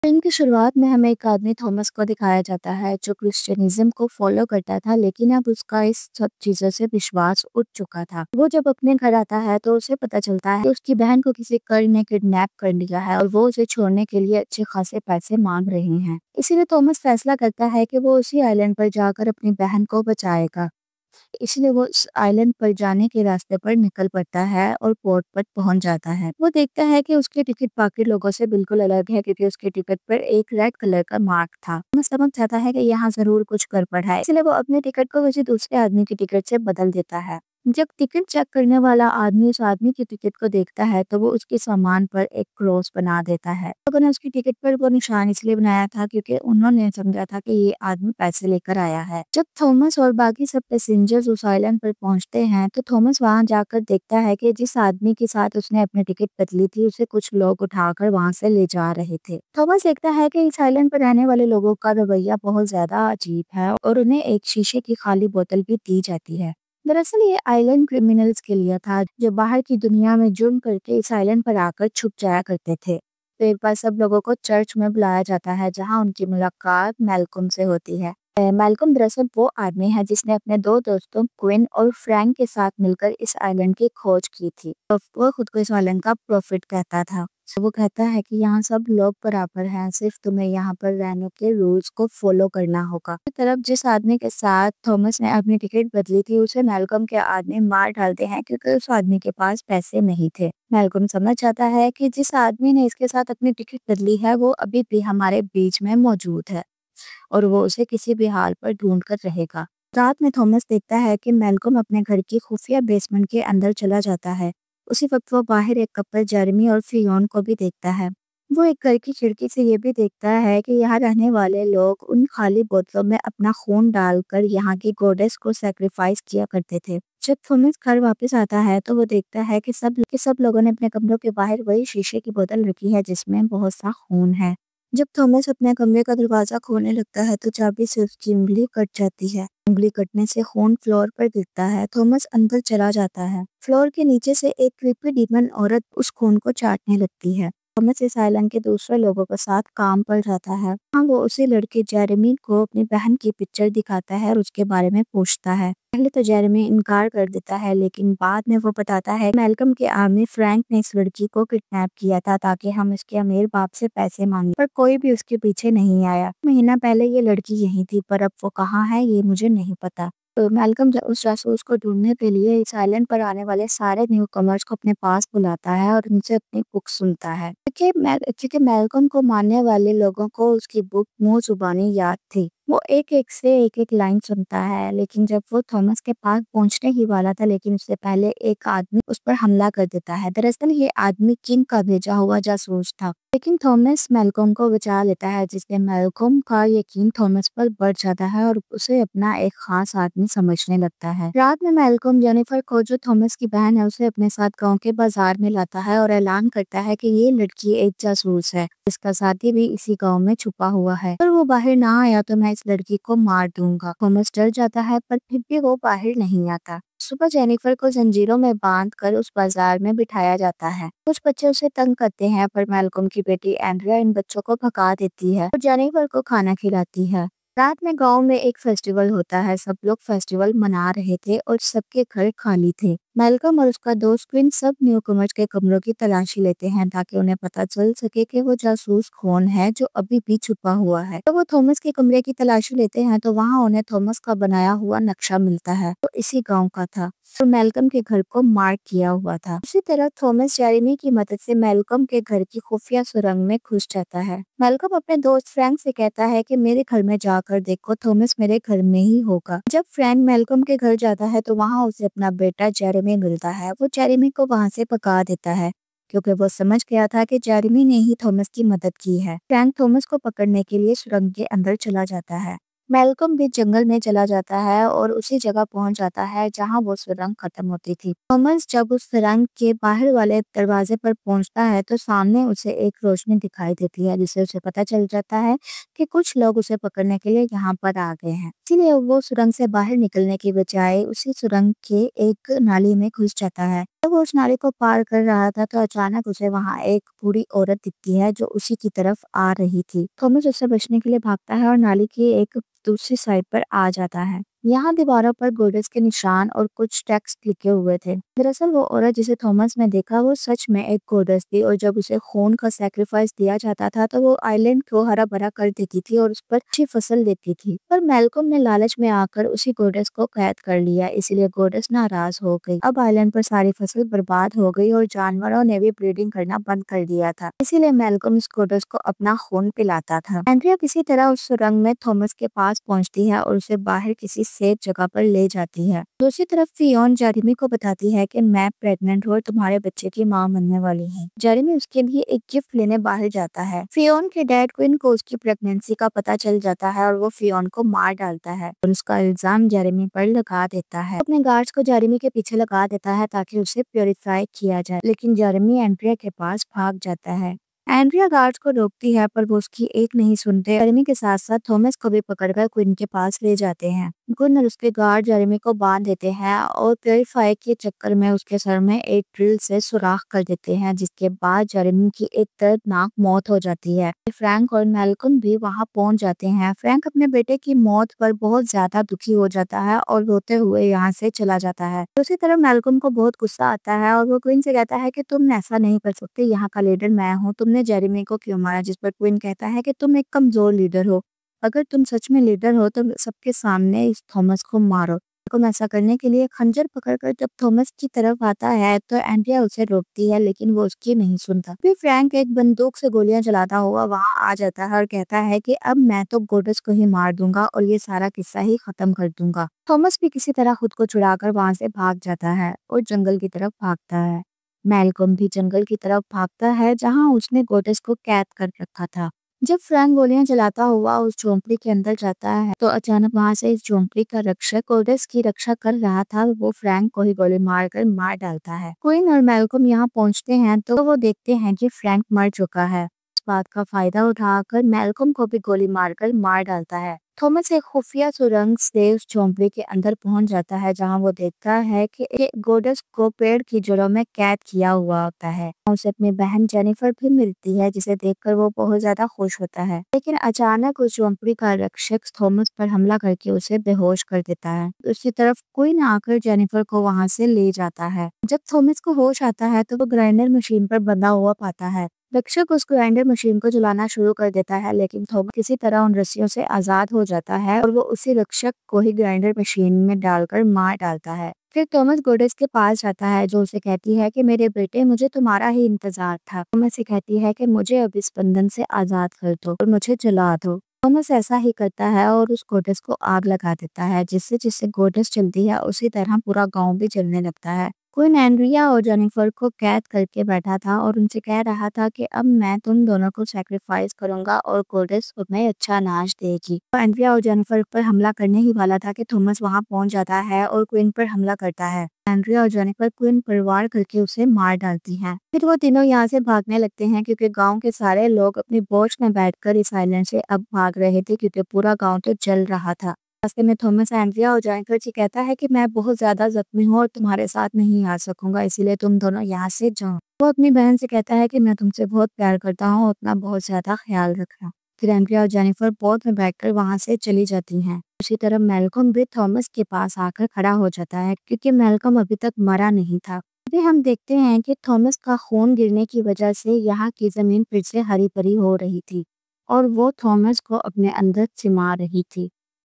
Film की शुरुआत में हमें एक आदमी थॉमस को दिखाया जाता है जो क्रिश्चियनिज़्म को फ़ॉलो करता था, लेकिन अब उसका इस सब चीज़ों से विश्वास उठ चुका था। वो जब अपने घर आता है तो उसे पता चलता है कि उसकी बहन को किसी कर ने किडनैप कर लिया है और वो उसे छोड़ने के लिए अच्छे खासे पैसे मांग रहे हैं। इसीलिए थॉमस फैसला करता है कि वो उसी आइलैंड पर जाकर अपनी बहन को बचाएगा। इसलिए वो उस आइलैंड पर जाने के रास्ते पर निकल पड़ता है और पोर्ट पर पहुंच जाता है। वो देखता है कि उसकी टिकट बाकी लोगों से बिल्कुल अलग है, क्योंकि उसकी टिकट पर एक रेड कलर का मार्क था। वो समझ जाता है कि यहाँ जरूर कुछ गड़बड़ है, इसलिए वो अपने टिकट को किसी दूसरे आदमी की टिकट से बदल देता है। जब टिकट चेक करने वाला आदमी उस आदमी की टिकट को देखता है तो वो उसके सामान पर एक क्रॉस बना देता है। लोगों ने उसकी टिकट पर वो निशान इसलिए बनाया था क्योंकि उन्होंने समझा था कि ये आदमी पैसे लेकर आया है। जब थॉमस और बाकी सब पैसेंजर्स उस आइलैंड पर पहुंचते हैं तो थॉमस वहां जाकर देखता है कि जिस आदमी के साथ उसने अपनी टिकट बदली थी उसे कुछ लोग उठाकर वहां से ले जा रहे थे। थॉमस देखता है कि इस आइलैंड पर रहने वाले लोगों का रवैया बहुत ज्यादा अजीब है और उन्हें एक शीशे की खाली बोतल भी दी जाती है। दरअसल ये आइलैंड क्रिमिनल्स के लिए था जो बाहर की दुनिया में जुर्म करके इस आइलैंड पर आकर छुप जाया करते थे। तो एक बार सब लोगों को चर्च में बुलाया जाता है जहां उनकी मुलाकात मैल्कम से होती है। मैल्कम दरअसल वो आदमी है जिसने अपने दो दोस्तों क्विन और फ्रैंक के साथ मिलकर इस आइलैंड की खोज की थी। तो वो खुद को इस आइलैंड का प्रॉफिट कहता था। वो कहता है कि यहाँ सब लोग बराबर हैं, सिर्फ तुम्हें यहाँ पर रहने के रूल्स को फॉलो करना होगा। एक तरफ जिस आदमी के साथ थॉमस ने अपनी टिकट बदली थी उसे मैल्कम के आदमी मार डालते हैं क्योंकि उस आदमी के पास पैसे नहीं थे। मैल्कम समझ जाता है कि जिस आदमी ने इसके साथ अपनी टिकट बदली है वो अभी भी हमारे बीच में मौजूद है और वो उसे किसी भी हाल पर ढूंढ कर रहेगा। रात में थॉमस देखता है कि मैल्कम अपने घर की खुफिया बेसमेंट के अंदर चला जाता है। उसी वक्त वो बाहर एक कपल जेरेमी और फियोन को भी देखता है। वो एक घर की खिड़की से ये भी देखता है कि यहाँ रहने वाले लोग उन खाली बोतलों में अपना खून डालकर यहाँ की गॉडेस को सैक्रिफाइस किया करते थे। जब थॉमस घर वापस आता है तो वो देखता है कि सब लोगों ने अपने कमरों के बाहर वही शीशे की बोतल रखी है जिसमें बहुत सा खून है। जब थॉमस अपने कमरे का दरवाजा खोलने लगता है तो चाबी से उसकी उंगली कट जाती है। उंगली कटने से खून फ्लोर पर गिरता है। थॉमस अंदर चला जाता है। फ्लोर के नीचे से एक क्रीपी डीमन औरत उस खून को चाटने लगती है। थॉमस इस आइलैंड के दूसरे लोगों के साथ काम पर जाता है। हाँ, वो उसी लड़के जेरेमी को अपनी बहन की पिक्चर दिखाता है और उसके बारे में पूछता है। पहले तो जेरेमी इनकार कर देता है, लेकिन बाद में वो बताता है मैल्कम के आदमी फ्रैंक ने इस लड़की को किडनैप किया था ताकि हम इसके अमीर बाप से पैसे मांगे, पर कोई भी उसके पीछे नहीं आया। महीना पहले ये लड़की यही थी, पर अब वो कहाँ है ये मुझे नहीं पता। तो मैल्कम उस जासूस को ढूंढने के लिए इस आइलैंड पर आने वाले सारे न्यू कमर्स को अपने पास बुलाता है और उनसे अपनी बुक सुनता है, क्योंकि मैल्कम को मारने वाले लोगों को उसकी बुक मुंह जुबानी याद थी। वो एक एक से एक एक लाइन सुनता है, लेकिन जब वो थॉमस के पास पहुंचने ही वाला था, लेकिन उससे पहले एक आदमी उस पर हमला कर देता है। दरअसल ये आदमी किंग का भेजा हुआ जासूस था, लेकिन थॉमस मैल्कम को बचा लेता है, जिससे मैल्कम का यकीन थॉमस पर बढ़ जाता है और उसे अपना एक खास आदमी समझने लगता है। रात में मैल्कम जेनिफर को, जो थॉमस की बहन है, उसे अपने साथ गांव के बाजार में लाता है और ऐलान करता है कि ये लड़की एक जासूस है, इसका साथी भी इसी गांव में छुपा हुआ है। अगर वो बाहर ना आया तो मैं इस लड़की को मार दूंगा। थॉमस डर जाता है, पर फिर भी वो बाहर नहीं आता। सुबह जेनिफर को जंजीरों में बांधकर उस बाजार में बिठाया जाता है। कुछ बच्चे उसे तंग करते हैं, पर मैल्कम की बेटी एंड्रिया इन बच्चों को भगा देती है और जेनिफर को खाना खिलाती है। रात में गांव में एक फेस्टिवल होता है। सब लोग फेस्टिवल मना रहे थे और सबके घर खाली थे। मैल्कम और उसका दोस्त क्विन सब न्यूकमर्स के कमरों की तलाशी लेते हैं ताकि उन्हें पता चल सके कि वो जासूस कौन है जो अभी भी छुपा हुआ है। तो वो थॉमस के कमरे की तलाशी लेते हैं तो वहाँ उन्हें थॉमस का बनाया हुआ नक्शा मिलता है, तो इसी गाँव का था और मैल्कम के घर को मार्क किया हुआ था। उसी तरह थॉमस जेरेमी की मदद से मैल्कम के घर की खुफिया सुरंग में घुस जाता है। मैल्कम अपने दोस्त फ्रैंक से कहता है कि मेरे घर में जाकर देखो, थॉमस मेरे घर में ही होगा। जब फ्रैंक मैल्कम के घर जाता है तो वहाँ उसे अपना बेटा जेरेमी मिलता है। वो जेरेमी को वहाँ से भगा देता है क्योंकि वो समझ गया था कि जेरेमी ने ही थॉमस की मदद की है। फ्रैंक थॉमस को पकड़ने के लिए सुरंग के अंदर चला जाता है। मैल्कम भी जंगल में चला जाता है और उसी जगह पहुंच जाता है जहां वो सुरंग खत्म होती थी। थॉमस जब उस सुरंग के बाहर वाले दरवाजे पर पहुंचता है तो सामने उसे एक रोशनी दिखाई देती है, जिससे उसे पता चल जाता है कि कुछ लोग उसे पकड़ने के लिए यहाँ पर आ गए हैं। इसीलिए वो सुरंग से बाहर निकलने की बजाय उसी सुरंग के एक नाली में घुस जाता है। जब वो उस नाली को पार कर रहा था तो अचानक उसे वहां एक बूढ़ी औरत दिखती है जो उसी की तरफ आ रही थी। थॉमस उससे बचने के लिए भागता है और नाली की एक दूसरी साइड पर आ जाता है। यहाँ दीवारों पर गोडेस के निशान और कुछ टेक्स्ट लिखे हुए थे। दरअसल वो औरत जिसे थॉमस ने देखा वो सच में एक गोडेस थी और जब उसे खून का सैक्रिफाइस दिया जाता था तो वो आइलैंड को हरा भरा कर देती थी और उस पर अच्छी फसल देती थी। पर मैल्कम ने लालच में आकर उसी गोडेस को कैद कर लिया, इसीलिए गोडेस नाराज हो गई। अब आइलैंड पर सारी फसल बर्बाद हो गई और जानवरों ने भी ब्रीडिंग करना बंद कर दिया था। इसीलिए मैल्कम इस गोडेस को अपना खून पिलाता था। एंड्रिया किसी तरह उस सुरंग में थॉमस के पास पहुंचती है और उसे बाहर किसी सेफ जगह पर ले जाती है। दूसरी तरफ फियोन जेरेमी को बताती है कि मैं प्रेग्नेंट हूँ और तुम्हारे बच्चे की माँ बनने वाली हूँ। जेरेमी उसके लिए एक गिफ्ट लेने बाहर जाता है। फियोन के डैड क्विन को उसकी प्रेगनेंसी का पता चल जाता है और वो फियोन को मार डालता है और उसका इल्जाम जेरेमी पर लगा देता है। अपने गार्ड्स को जेरेमी के पीछे लगा देता है ताकि उसे प्योरीफाई किया जाए, लेकिन जेरेमी एंड्रिया के पास भाग जाता है। एंड्रिया गार्ड्स को रोकती है पर वो उसकी एक नहीं सुनते। जेरेमी के साथ साथ थॉमस को भी पकड़कर क्विन के पास ले जाते हैं। क्विन और उसके गार्ड जेरेमी को बांध देते हैं और प्योरीफाई के चक्कर में उसके सर में एक ड्रिल से सुराख कर देते हैं, जिसके बाद जेरेमी की एक दर्दनाक मौत हो जाती है। फ्रैंक और मैल्कम भी वहां पहुंच जाते हैं। फ्रैंक अपने बेटे की मौत पर बहुत ज्यादा दुखी हो जाता है और रोते हुए यहाँ से चला जाता है। दूसरी तरफ मैल्कम को बहुत गुस्सा आता है और वो क्वीन से कहता है कि तुम ऐसा नहीं कर सकते, यहाँ का लीडर मैं हूँ, तुमने जेरेमी को क्यों मारा? जिस पर क्वीन कहता है कि तुम एक कमजोर लीडर हो, अगर तुम सच में लीडर हो तो सबके सामने इस थॉमस को मारो। मैल्कम ऐसा करने के लिए खंजर पकड़कर जब थॉमस की तरफ आता है तो एंड्रिया उसे रोकती है, लेकिन वो उसकी नहीं सुनता। फिर फ्रैंक एक बंदूक से गोलियां चलाता हुआ वहां आ जाता है और कहता है कि अब मैं तो गोडस को ही मार दूंगा और ये सारा किस्सा ही खत्म कर दूंगा। थॉमस भी किसी तरह खुद को छुड़ाकर वहां से भाग जाता है और जंगल की तरफ भागता है। मैल्कम भी जंगल की तरफ भागता है जहां उसने गोडस को कैद कर रखा था। जब फ्रैंक गोलियां चलाता हुआ उस झोंपड़ी के अंदर जाता है तो अचानक वहां से इस झोंपड़ी का रक्षक गोडेस की रक्षा कर रहा था, वो फ्रैंक को ही गोली मारकर मार डालता है। क्वीन और मैल्कम यहाँ पहुंचते हैं तो वो देखते हैं कि फ्रैंक मर चुका है। इस बात का फायदा उठाकर मैल्कम को भी गोली मारकर मार डालता है। थॉमस एक खुफिया सुरंग से उस झोंपड़ी के अंदर पहुंच जाता है जहां वो देखता है कि गोडस को पेड़ की जड़ों में कैद किया हुआ होता है। उसे अपनी बहन जेनिफर भी मिलती है जिसे देखकर वो बहुत ज्यादा खुश होता है, लेकिन अचानक उस झोंपड़ी का रक्षक थॉमस पर हमला करके उसे बेहोश कर देता है। दूसरी तरफ क्वीन आकर जेनिफर को वहां से ले जाता है। जब थॉमस को होश आता है तो वो ग्राइंडर मशीन पर बंधा हुआ पाता है। रक्षक उस ग्राइंडर मशीन को चलाना शुरू कर देता है, लेकिन थॉमस किसी तरह उन रस्सियों से आजाद हो जाता है और वो उसी रक्षक को ही ग्राइंडर मशीन में डालकर मार डालता है। फिर थॉमस गोडेस के पास जाता है जो उसे कहती है कि मेरे बेटे, मुझे तुम्हारा ही इंतजार था। थॉमस से कहती है कि मुझे अब इस बंधन से आजाद कर दो और मुझे जला दो। थॉमस ऐसा ही करता है और उस गोडेस को आग लगा देता है, जिससे जिससे गोडेस जलती है उसी तरह पूरा गांव भी जलने लगता है। क्वीन एंड्रिया और जेनिफर को कैद करके बैठा था और उनसे कह रहा था कि अब मैं तुम दोनों को सैक्रिफाइस करूंगा और गोडेस तुम्हें अच्छा नाच देगी। तो एंड्रिया और जेनिफर पर हमला करने ही वाला था कि थॉमस वहां पहुंच जाता है और क्वीन पर हमला करता है। एंड्रिया और जेनिफर क्वीन पर वार करके उसे मार डालती हैं। फिर वो तीनों यहाँ से भागने लगते हैं क्योंकि गांव के सारे लोग अपनी बोट्स में बैठकर इस आइलैंड से अब भाग रहे थे क्योंकि पूरा गांव तो जल रहा था। रास्ते में थॉमस एंड्रिया और जेनिफर से कहता है कि मैं बहुत ज्यादा जख्मी हूँ और तुम्हारे साथ नहीं आ सकूंगा, इसीलिए तुम दोनों यहाँ से जाओ। वो अपनी बहन से कहता है कि मैं तुमसे बहुत प्यार करता हूँ, अपना बहुत ज्यादा ख्याल रखना। फिर एंड्रिया और जेनिफर बोट में बैठकर वहां से चली जाती हैं। उसी तरह मैल्कम भी थॉमस के पास आकर खड़ा हो जाता है क्योंकि मैल्कम अभी तक मरा नहीं था। अभी हम देखते हैं कि थॉमस का खून गिरने की वजह से यहाँ की जमीन फिर से हरी भरी हो रही थी और वो थॉमस को अपने अंदर सिमा रही थी।